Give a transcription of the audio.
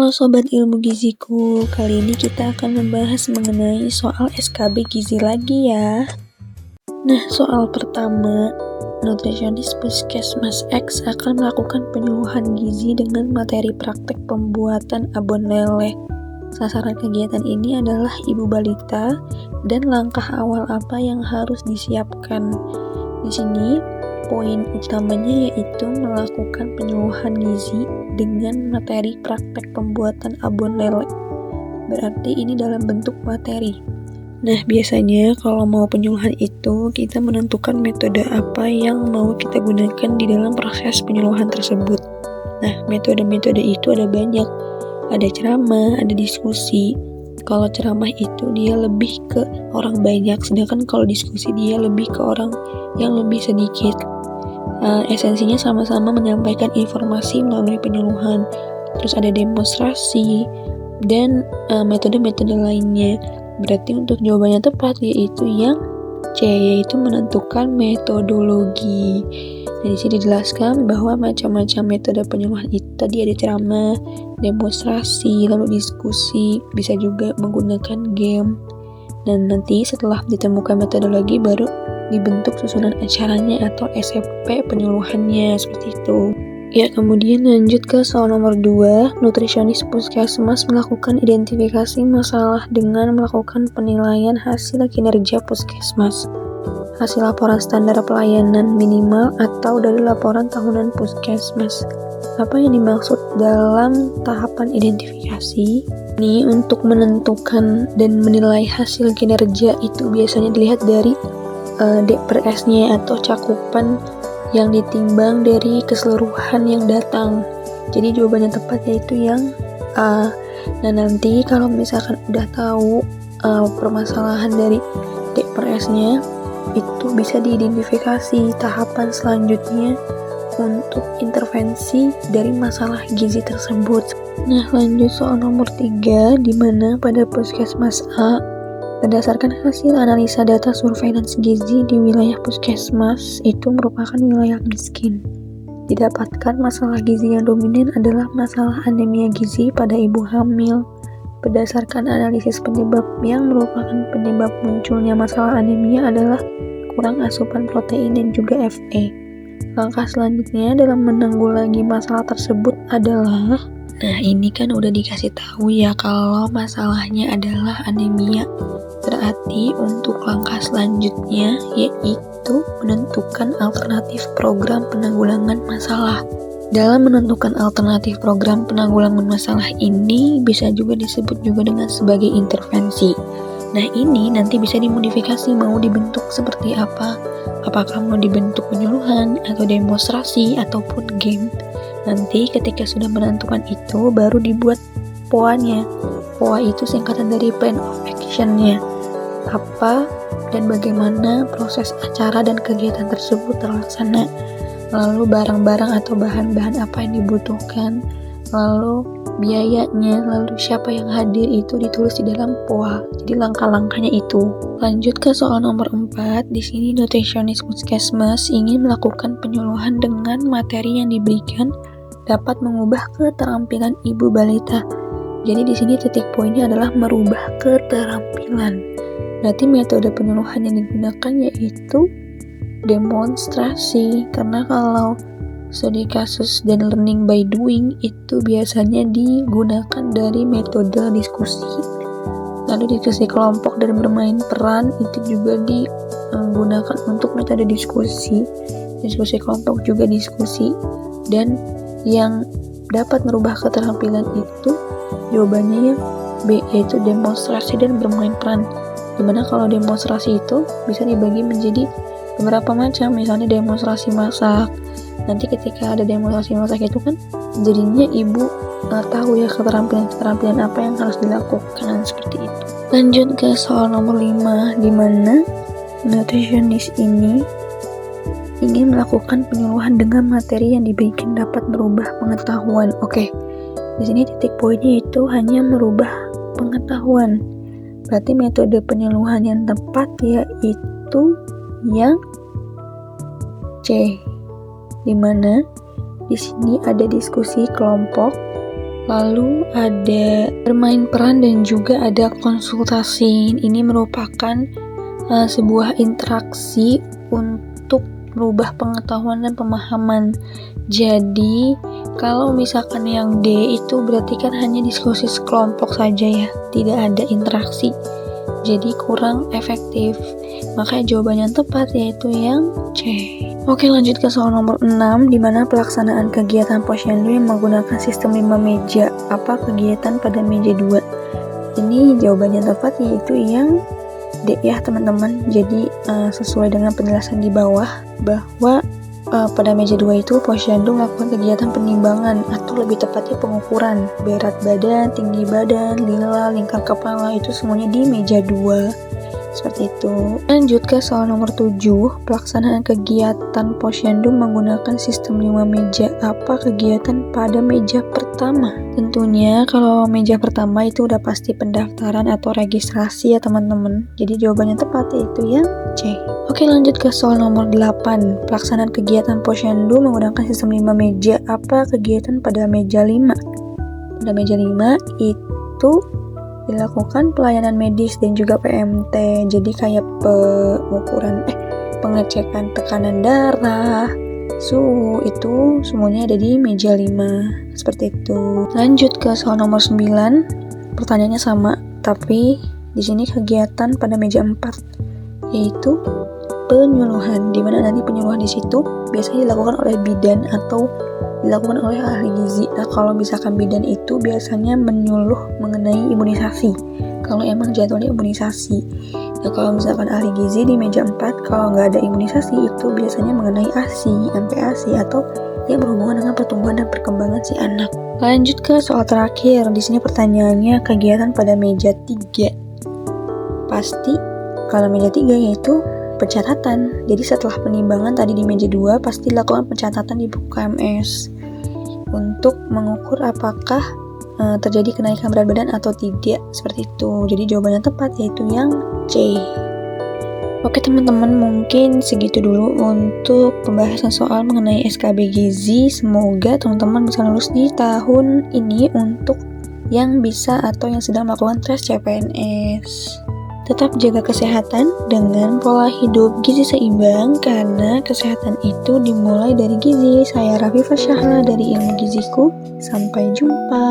Halo Sobat Ilmu Giziku, kali ini kita akan membahas mengenai soal SKB Gizi lagi ya. Nah, soal pertama, nutrisionis Puskesmas X akan melakukan penyuluhan gizi dengan materi praktek pembuatan abon lele. Sasaran kegiatan ini adalah ibu balita dan langkah awal apa yang harus disiapkan. Di sini, poin utamanya yaitu melakukan penyuluhan gizi dengan materi praktek pembuatan abon lele. Berarti ini dalam bentuk materi. Nah, biasanya kalau mau penyuluhan itu, kita menentukan metode apa yang mau kita gunakan di dalam proses penyuluhan tersebut. Nah, metode-metode itu ada banyak. Ada ceramah, ada diskusi. Kalau ceramah itu dia lebih ke orang banyak, sedangkan kalau diskusi dia lebih ke orang yang lebih sedikit. Esensinya sama-sama menyampaikan informasi melalui penyuluhan. Terus ada demonstrasi dan metode-metode lainnya. Berarti untuk jawabannya tepat yaitu yang C, yaitu menentukan metodologi. Nah, di sini dijelaskan bahwa macam-macam metode penyuluhan itu tadi ada ceramah, demonstrasi, lalu diskusi, bisa juga menggunakan game. Dan nanti setelah ditemukan metodologi baru dibentuk susunan acaranya atau SOP penyuluhannya, seperti itu. Ya, kemudian lanjut ke soal nomor 2, nutrisionis Puskesmas melakukan identifikasi masalah dengan melakukan penilaian hasil kinerja Puskesmas. Hasil laporan standar pelayanan minimal atau dari laporan tahunan Puskesmas. Apa yang dimaksud dalam tahapan identifikasi? Ini untuk menentukan dan menilai hasil kinerja itu biasanya dilihat dari DPRS-nya atau cakupan yang ditimbang dari keseluruhan yang datang. Jadi jawabannya tepat yaitu yang A. Nah, nanti kalau misalkan udah tahu permasalahan dari DPRS-nya, itu bisa diidentifikasi tahapan selanjutnya untuk intervensi dari masalah gizi tersebut. Nah, lanjut soal nomor 3, di mana pada Puskesmas A, berdasarkan hasil analisa data surveillance gizi di wilayah Puskesmas, itu merupakan wilayah miskin. Didapatkan masalah gizi yang dominan adalah masalah anemia gizi pada ibu hamil. Berdasarkan analisis penyebab yang merupakan penyebab munculnya masalah anemia adalah kurang asupan protein dan juga Fe. Langkah selanjutnya dalam menanggulangi masalah tersebut adalah, nah ini kan udah dikasih tahu ya kalau masalahnya adalah anemia. Berarti untuk langkah selanjutnya yaitu menentukan alternatif program penanggulangan masalah. Dalam menentukan alternatif program penanggulangan masalah ini bisa juga disebut juga dengan sebagai intervensi. Nah, ini nanti bisa dimodifikasi mau dibentuk seperti apa. Apakah mau dibentuk penyuluhan atau demonstrasi ataupun game. Nanti ketika sudah menentukan itu baru dibuat POA-nya. POA itu singkatan dari Plan of Action-nya. Apa dan bagaimana proses acara dan kegiatan tersebut terlaksana. Lalu barang-barang atau bahan-bahan apa yang dibutuhkan, lalu biayanya, lalu siapa yang hadir itu ditulis di dalam POA. Jadi langkah-langkahnya itu. Lanjut ke soal nomor 4, di sini nutrisionis Puskesmas ingin melakukan penyuluhan dengan materi yang diberikan dapat mengubah keterampilan ibu balita. Jadi di sini titik poinnya adalah merubah keterampilan. Berarti metode penyuluhan yang digunakan yaitu demonstrasi, karena kalau studi kasus dan learning by doing itu biasanya digunakan dari metode diskusi. Lalu diskusi kelompok dan bermain peran itu juga digunakan untuk metode diskusi. Diskusi kelompok juga diskusi, dan yang dapat merubah keterampilan itu jawabannya yang B, yaitu demonstrasi dan bermain peran. Dimana kalau demonstrasi itu bisa dibagi menjadi beberapa macam, misalnya demonstrasi masak. Nanti ketika ada demonstrasi masak itu kan jadinya ibu tahu ya keterampilan apa yang harus dilakukan, seperti itu. Lanjut ke soal nomor 5, di mana nutrisionis ini ingin melakukan penyuluhan dengan materi yang diberikan dapat merubah pengetahuan. Oke. Di sini titik poinnya itu hanya merubah pengetahuan. Berarti metode penyuluhan yang tepat yaitu yang C, di mana di sini ada diskusi kelompok Lalu ada bermain peran dan juga ada konsultasi. Ini merupakan sebuah interaksi untuk merubah pengetahuan dan pemahaman. Jadi kalau misalkan yang D itu berarti kan hanya diskusi sekelompok saja ya, tidak ada interaksi. Jadi kurang efektif. Makanya jawaban yang tepat yaitu yang C. Oke, lanjut ke soal nomor 6, di mana pelaksanaan kegiatan posyandu yang menggunakan sistem 5 meja. Apa kegiatan pada meja 2? Ini jawaban yang tepat yaitu yang D ya teman-teman. Jadi sesuai dengan penjelasan di bawah bahwa pada meja 2 itu posyandu melakukan kegiatan penimbangan atau lebih tepatnya pengukuran berat badan, tinggi badan, lila, lingkar kepala, itu semuanya di meja 2. Seperti itu. Lanjut ke soal nomor 7, pelaksanaan kegiatan posyandu menggunakan sistem 5 meja. Apa kegiatan pada meja pertama? Tentunya kalau meja pertama itu udah pasti pendaftaran atau registrasi ya teman-teman. Jadi jawabannya tepat yaitu yang C. Oke, lanjut ke soal nomor 8, pelaksanaan kegiatan posyandu menggunakan sistem 5 meja. Apa kegiatan pada meja 5? Pada meja 5 itu dilakukan pelayanan medis dan juga PMT. Jadi kayak pengecekan tekanan darah, suhu, itu semuanya ada di meja 5. Seperti itu. Lanjut ke soal nomor 9. Pertanyaannya sama, tapi di sini kegiatan pada meja 4 yaitu penyuluhan, di mana nanti penyuluhan di situ biasanya dilakukan oleh bidan atau dilakukan oleh ahli gizi. Nah, kalau misalkan bidan itu biasanya menyuluh mengenai imunisasi, kalau emang jadwalnya imunisasi. Nah, kalau misalkan ahli gizi di meja 4, kalau nggak ada imunisasi itu biasanya mengenai ASI, MPASI, atau yang berhubungan dengan pertumbuhan dan perkembangan si anak. Lanjut ke soal terakhir. Di sini pertanyaannya kegiatan pada meja 3. Pasti kalau meja 3 yaitu pencatatan. Jadi setelah penimbangan tadi di meja 2 pasti dilakukan pencatatan di buku KMS untuk mengukur apakah terjadi kenaikan berat badan atau tidak, seperti itu. Jadi jawabannya tepat yaitu yang C. Oke teman-teman, mungkin segitu dulu untuk pembahasan soal mengenai SKB Gizi. Semoga teman-teman bisa lulus di tahun ini untuk yang bisa atau yang sedang melakukan tes CPNS. Tetap jaga kesehatan dengan pola hidup gizi seimbang, karena kesehatan itu dimulai dari gizi. Saya Rafifah Syahla dari Ilmu Giziku. Sampai jumpa.